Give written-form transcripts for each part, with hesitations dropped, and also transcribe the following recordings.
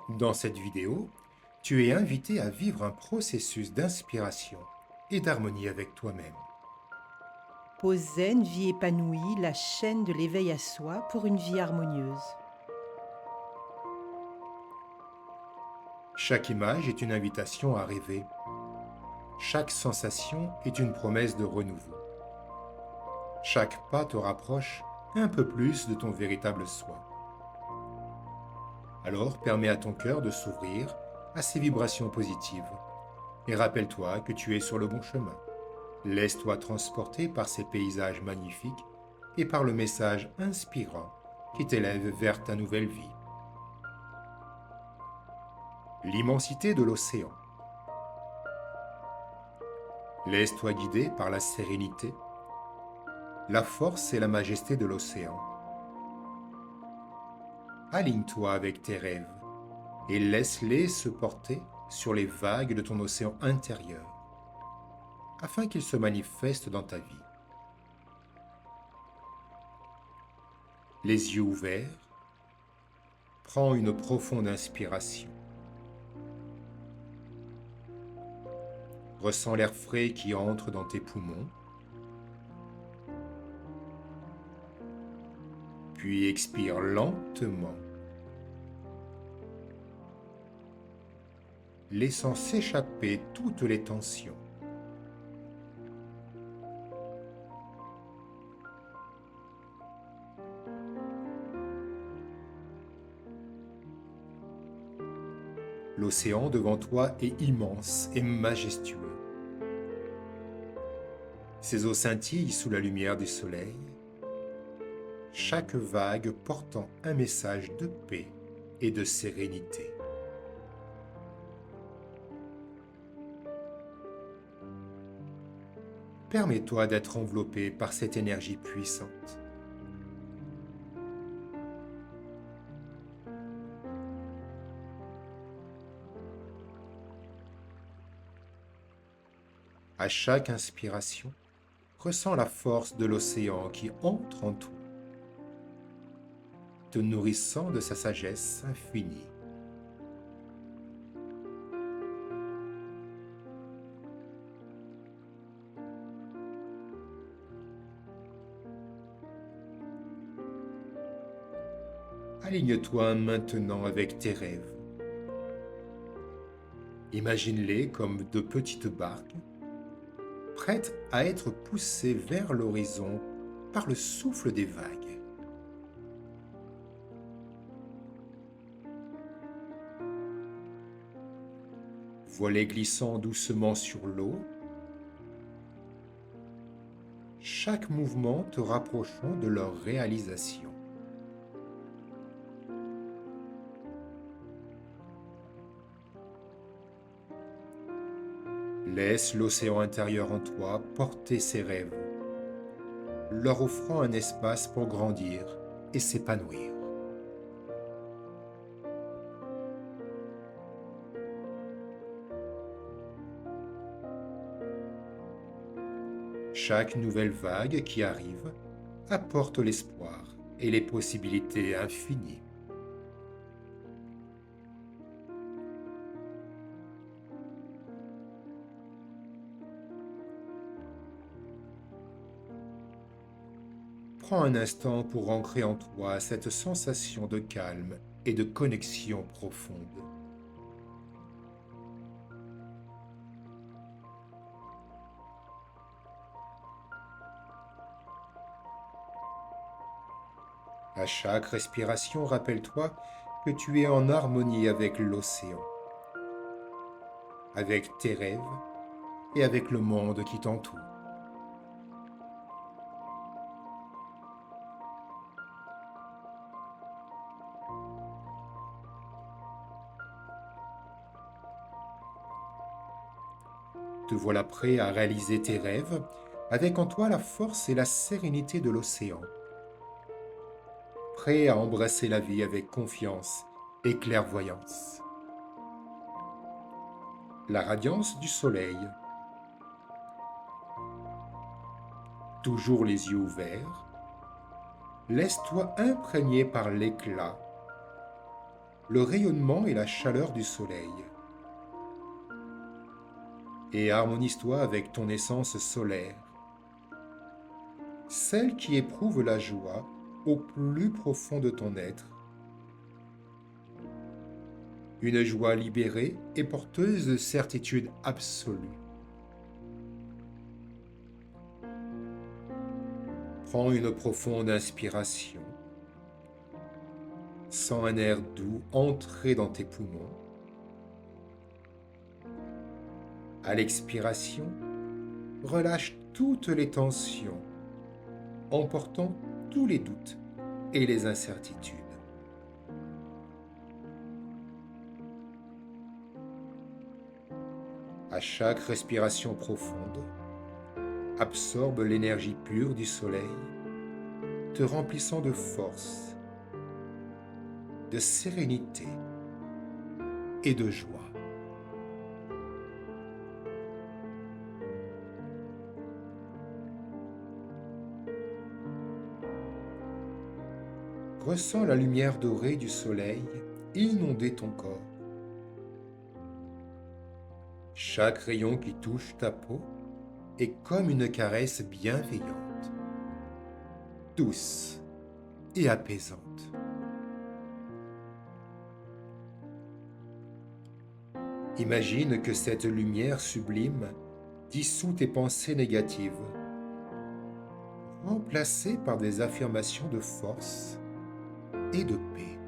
Dans cette vidéo, tu es invité à vivre un processus d'inspiration et d'harmonie avec toi-même. Pause zen, vie épanouie, la chaîne de l'éveil à soi pour une vie harmonieuse. Chaque image est une invitation à rêver. Chaque sensation est une promesse de renouveau. Chaque pas te rapproche un peu plus de ton véritable soi. Alors permets à ton cœur de s'ouvrir à ces vibrations positives et rappelle-toi que tu es sur le bon chemin. Laisse-toi transporter par ces paysages magnifiques et par le message inspirant qui t'élève vers ta nouvelle vie. L'immensité de l'océan. Laisse-toi guider par la sérénité, la force et la majesté de l'océan. Aligne-toi avec tes rêves et laisse-les se porter sur les vagues de ton océan intérieur, afin qu'ils se manifestent dans ta vie. Les yeux ouverts, prends une profonde inspiration. Ressens l'air frais qui entre dans tes poumons, puis expire lentement, laissant s'échapper toutes les tensions. L'océan devant toi est immense et majestueux. Ses eaux scintillent sous la lumière du soleil, chaque vague portant un message de paix et de sérénité. Permets-toi d'être enveloppé par cette énergie puissante. À chaque inspiration, ressens la force de l'océan qui entre en toi, te nourrissant de sa sagesse infinie. Aligne-toi maintenant avec tes rêves. Imagine-les comme de petites barques, prêtes à être poussées vers l'horizon par le souffle des vagues. Vois-les glissant doucement sur l'eau, chaque mouvement te rapprochant de leur réalisation. Laisse l'océan intérieur en toi porter ses rêves, leur offrant un espace pour grandir et s'épanouir. Chaque nouvelle vague qui arrive apporte l'espoir et les possibilités infinies. Prends un instant pour ancrer en toi cette sensation de calme et de connexion profonde. À chaque respiration, rappelle-toi que tu es en harmonie avec l'océan, avec tes rêves et avec le monde qui t'entoure. Te voilà prêt à réaliser tes rêves avec en toi la force et la sérénité de l'océan, prêt à embrasser la vie avec confiance et clairvoyance. La radiance du soleil, toujours les yeux ouverts, laisse-toi imprégner par l'éclat le rayonnement et la chaleur du soleil. Et harmonise-toi avec ton essence solaire, celle qui éprouve la joie au plus profond de ton être. Une joie libérée et porteuse de certitude absolue. Prends une profonde inspiration. Sens un air doux entrer dans tes poumons. À l'expiration, relâche toutes les tensions, emportant tous les doutes et les incertitudes. À chaque respiration profonde, absorbe l'énergie pure du soleil, te remplissant de force, de sérénité et de joie. Ressens la lumière dorée du soleil inonder ton corps. Chaque rayon qui touche ta peau est comme une caresse bienveillante, douce et apaisante. Imagine que cette lumière sublime dissout tes pensées négatives, remplacées par des affirmations de force et de paix.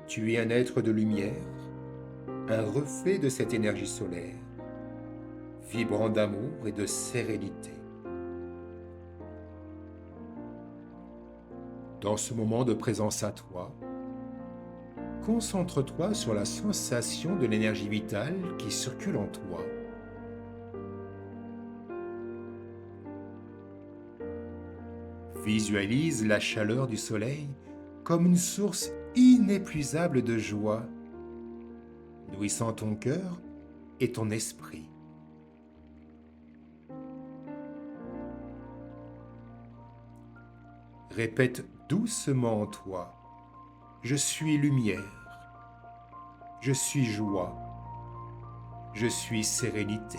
Tu es un être de lumière, un reflet de cette énergie solaire, vibrant d'amour et de sérénité. Dans ce moment de présence à toi, concentre-toi sur la sensation de l'énergie vitale qui circule en toi. Visualise la chaleur du soleil comme une source inépuisable de joie, nourrissant ton cœur et ton esprit. Répète doucement en toi: je suis lumière, je suis joie, je suis sérénité.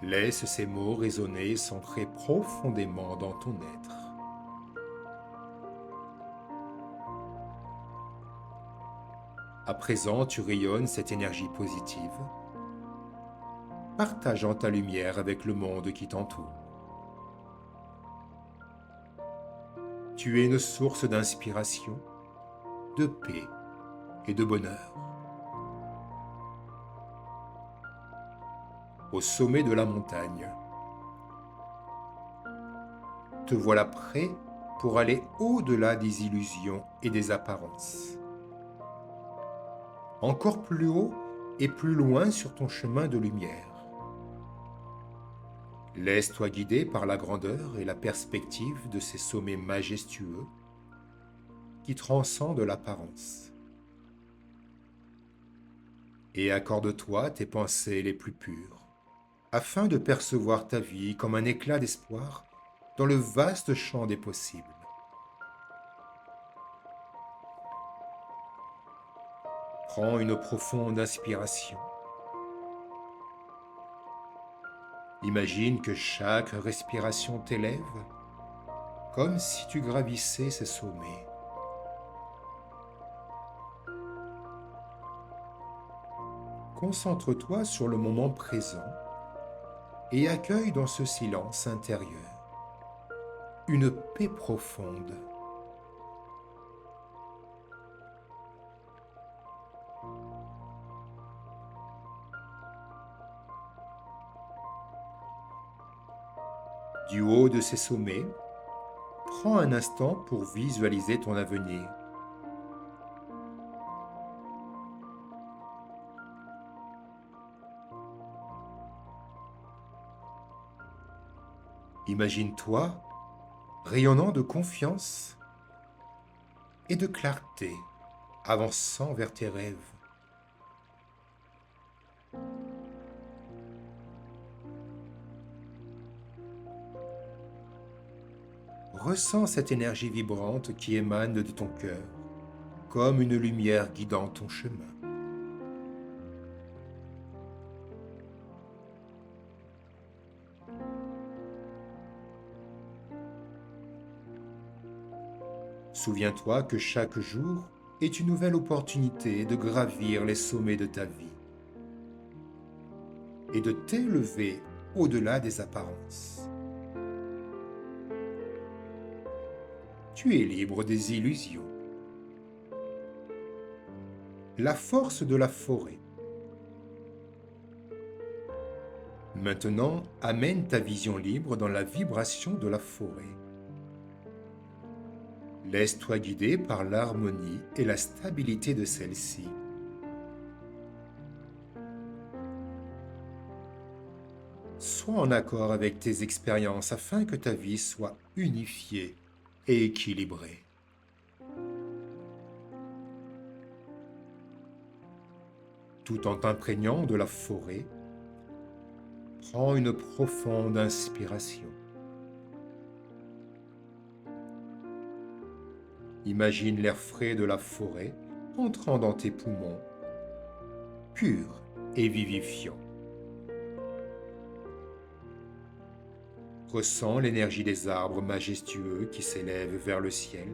Laisse ces mots résonner et s'ancrer profondément dans ton être. À présent, tu rayonnes cette énergie positive, partageant ta lumière avec le monde qui t'entoure. Tu es une source d'inspiration, de paix et de bonheur. Au sommet de la montagne, te voilà prêt pour aller au-delà des illusions et des apparences. Encore plus haut et plus loin sur ton chemin de lumière. Laisse-toi guider par la grandeur et la perspective de ces sommets majestueux qui transcendent l'apparence. Et accorde-toi tes pensées les plus pures, afin de percevoir ta vie comme un éclat d'espoir dans le vaste champ des possibles. Prends une profonde inspiration. Imagine que chaque respiration t'élève, comme si tu gravissais ces sommets. Concentre-toi sur le moment présent et accueille dans ce silence intérieur une paix profonde. Du haut de ces sommets, prends un instant pour visualiser ton avenir. Imagine-toi rayonnant de confiance et de clarté, avançant vers tes rêves. Ressens cette énergie vibrante qui émane de ton cœur, comme une lumière guidant ton chemin. Souviens-toi que chaque jour est une nouvelle opportunité de gravir les sommets de ta vie et de t'élever au-delà des apparences. Tu es libre des illusions. La force de la forêt. Maintenant, amène ta vision libre dans la vibration de la forêt. Laisse-toi guider par l'harmonie et la stabilité de celle-ci. Sois en accord avec tes expériences afin que ta vie soit unifiée et équilibrée. Tout en t'imprégnant de la forêt, prends une profonde inspiration. Imagine l'air frais de la forêt entrant dans tes poumons, pur et vivifiant. Ressens l'énergie des arbres majestueux qui s'élèvent vers le ciel,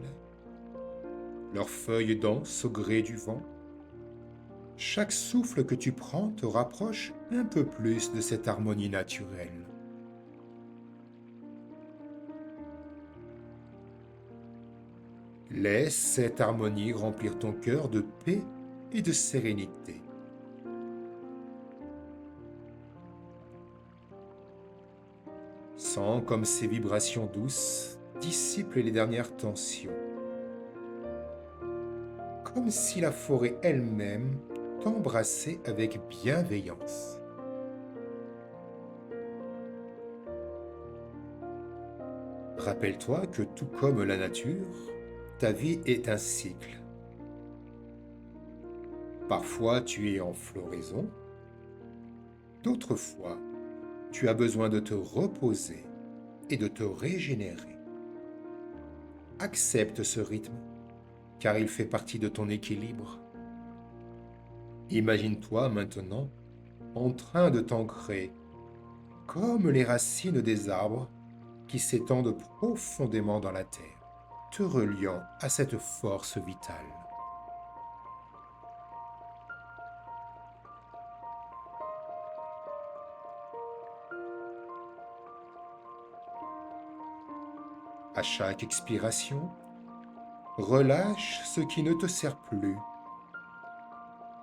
leurs feuilles dansent au gré du vent. Chaque souffle que tu prends te rapproche un peu plus de cette harmonie naturelle. Laisse cette harmonie remplir ton cœur de paix et de sérénité. Sens comme ces vibrations douces dissipent les dernières tensions, comme si la forêt elle-même t'embrassait avec bienveillance. Rappelle-toi que tout comme la nature, ta vie est un cycle. Parfois tu es en floraison, d'autres fois tu as besoin de te reposer et de te régénérer. Accepte ce rythme, car il fait partie de ton équilibre. Imagine-toi maintenant en train de t'ancrer, comme les racines des arbres qui s'étendent profondément dans la terre, te reliant à cette force vitale. À chaque expiration, relâche ce qui ne te sert plus.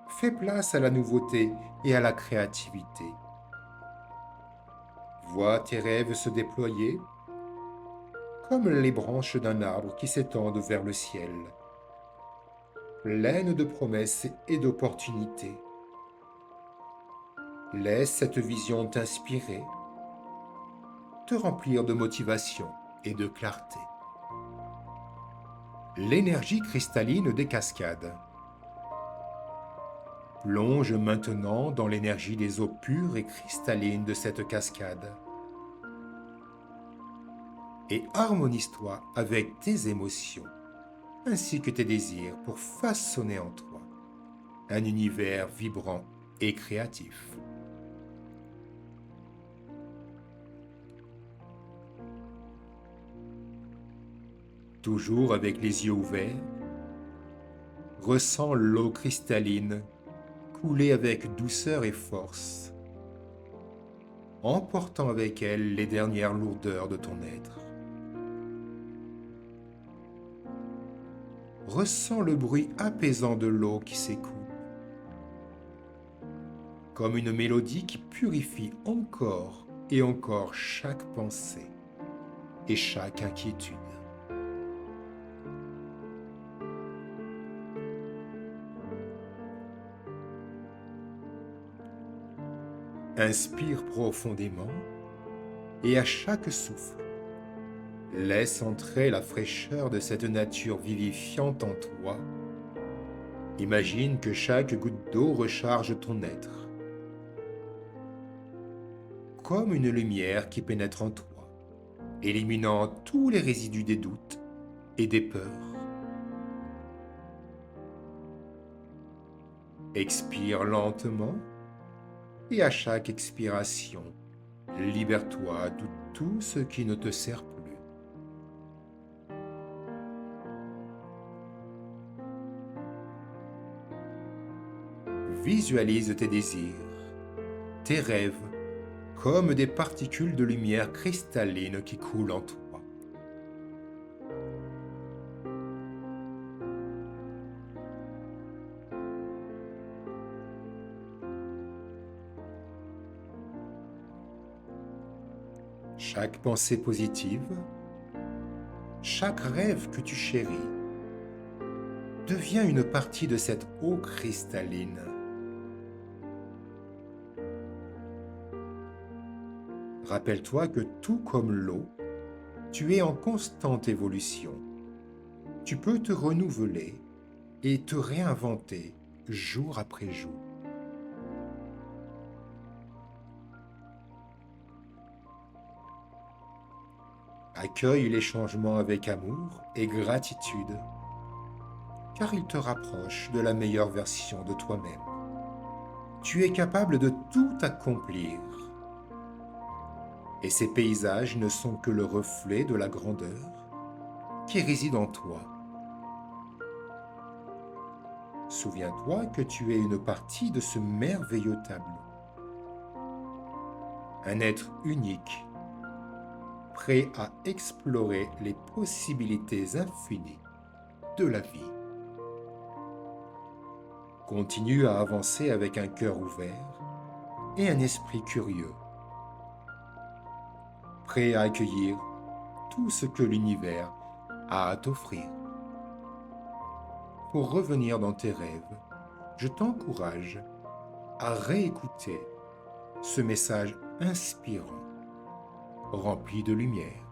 Fais place à la nouveauté et à la créativité. Vois tes rêves se déployer comme les branches d'un arbre qui s'étendent vers le ciel, pleines de promesses et d'opportunités. Laisse cette vision t'inspirer, te remplir de motivation et de clarté. L'énergie cristalline des cascades. Plonge maintenant dans l'énergie des eaux pures et cristallines de cette cascade et harmonise-toi avec tes émotions ainsi que tes désirs pour façonner en toi un univers vibrant et créatif. Toujours avec les yeux ouverts, ressens l'eau cristalline couler avec douceur et force, emportant avec elle les dernières lourdeurs de ton être. Ressens le bruit apaisant de l'eau qui s'écoule, comme une mélodie qui purifie encore et encore chaque pensée et chaque inquiétude. Inspire profondément et à chaque souffle, laisse entrer la fraîcheur de cette nature vivifiante en toi. Imagine que chaque goutte d'eau recharge ton être, comme une lumière qui pénètre en toi, éliminant tous les résidus des doutes et des peurs. Expire lentement et à chaque expiration, libère-toi de tout ce qui ne te sert plus. Visualise tes désirs, tes rêves, comme des particules de lumière cristalline qui coulent en toi. Chaque pensée positive, chaque rêve que tu chéris, devient une partie de cette eau cristalline. Rappelle-toi que tout comme l'eau, tu es en constante évolution. Tu peux te renouveler et te réinventer jour après jour. Accueille les changements avec amour et gratitude, car ils te rapprochent de la meilleure version de toi-même. Tu es capable de tout accomplir. Et ces paysages ne sont que le reflet de la grandeur qui réside en toi. Souviens-toi que tu es une partie de ce merveilleux tableau. Un être unique, prêt à explorer les possibilités infinies de la vie. Continue à avancer avec un cœur ouvert et un esprit curieux, prêt à accueillir tout ce que l'univers a à t'offrir. Pour revenir dans tes rêves, je t'encourage à réécouter ce message inspirant, rempli de lumière.